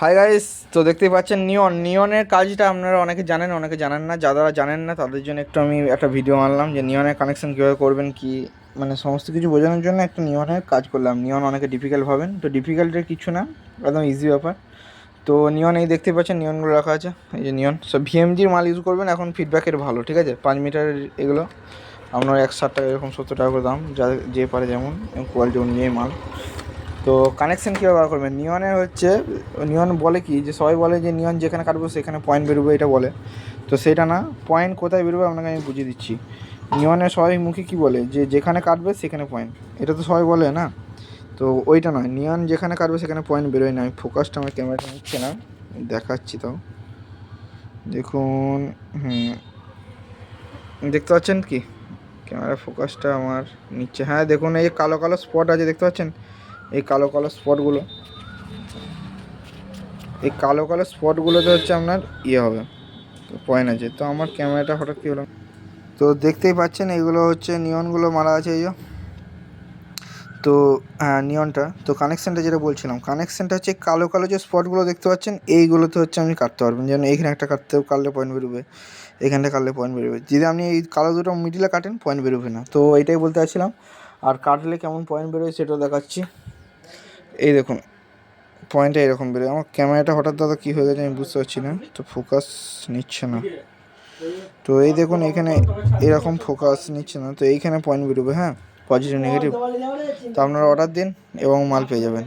Hi guys, তো দেখতেই পাচ্ছেন নিয়নের কাজটা আপনারা অনেকে জানেন, অনেকে জানেন না। যারা জানেন না তাদের জন্য একটু আমি একটা ভিডিও আনলাম যে নিয়নের কানেকশন কীভাবে করবেন, কি মানে সমস্ত কিছু বোঝানোর জন্য একটা নিয়নের কাজ করলাম। নিয়ন অনেকে ডিফিকাল্ট ভাবেন, তো ডিফিকাল্টের কিছু না, একদম ইজি ব্যাপার। তো নিয়ন এই দেখতেই পাচ্ছেন নিয়নগুলো রাখা আছে, এই যে নিয়ন সব ভিএমজির মাল ইউজ করবেন, এখন ফিডব্যাকের ভালো, ঠিক আছে। 5 মিটারের এগুলো আপনার 160 টাকা, এরকম 70 টাকা করে দাম, যে পারে যেমন কোয়ালিটি অনুযায়ী মাল। তো কানেকশান কীভাবে বার করবেন নিয়নের হচ্ছে, নিয়ন বলে কি যে সবাই বলে যে নিয়ন যেখানে কাটবো সেখানে পয়েন্ট বেরোবে, এটা বলে। তো সেটা না, পয়েন্ট কোথায় বেরোবে আপনাকে আমি বুঝিয়ে দিচ্ছি। নিয়নের সবাই মুখে কী বলে যে যেখানে কাটবে সেখানে পয়েন্ট, এটা তো সবাই বলে না। তো ওইটা নয়, নিয়ন যেখানে কাটবে সেখানে পয়েন্ট বেরোয় না। আমি ফোকাসটা আমার ক্যামেরাটা নিচ্ছে না, দেখাচ্ছি তাও দেখুন। দেখতে পাচ্ছেন কি ক্যামেরা ফোকাসটা আমার নিচ্ছে? হ্যাঁ দেখুন, এই কালো কালো স্পট আছে, দেখতে পাচ্ছেন এই কালো কালো স্পটগুলো, এই কালো কালো স্পটগুলোতে হচ্ছে আপনার হবে, তো পয়েন্ট আছে। তো আমার ক্যামেরাটা হঠাৎ কী হলো, তো দেখতেই পাচ্ছেন এইগুলো হচ্ছে নিয়নগুলো মারা আছে, এই তো হ্যাঁ নিয়নটা। তো কানেকশানটা যেটা বলছিলাম, কানেকশানটা হচ্ছে কালো কালো যে স্পটগুলো দেখতে পাচ্ছেন এইগুলোতে হচ্ছে আপনি কাটতে পারবেন। যেন এইখানে একটা কাটলে পয়েন্ট বেরোবে, এখানটা কাটলে পয়েন্ট বেরোবে। যদি আপনি এই কালো দুটো মিডিলে কাটেন পয়েন্ট বেরোবে না। তো এইটাই বলতে চাচ্ছিলাম। আর কাটলে কেমন পয়েন্ট বেরোয় সেটাও দেখাচ্ছি। এই দেখুন পয়েন্টটা এরকম বেরোয়। আমার ক্যামেরাটা হঠাৎ দাদা কী হয়ে গেছে আমি বুঝতে পারছি না, তো ফোকাস নিচ্ছে না। তো এই দেখুন এখানে এরকম ফোকাস নিচ্ছে না, তো এইখানে পয়েন্ট বেরোবে, হ্যাঁ পজিটিভ নেগেটিভ। তো আপনারা অর্ডার দিন এবং মাল পেয়ে যাবেন।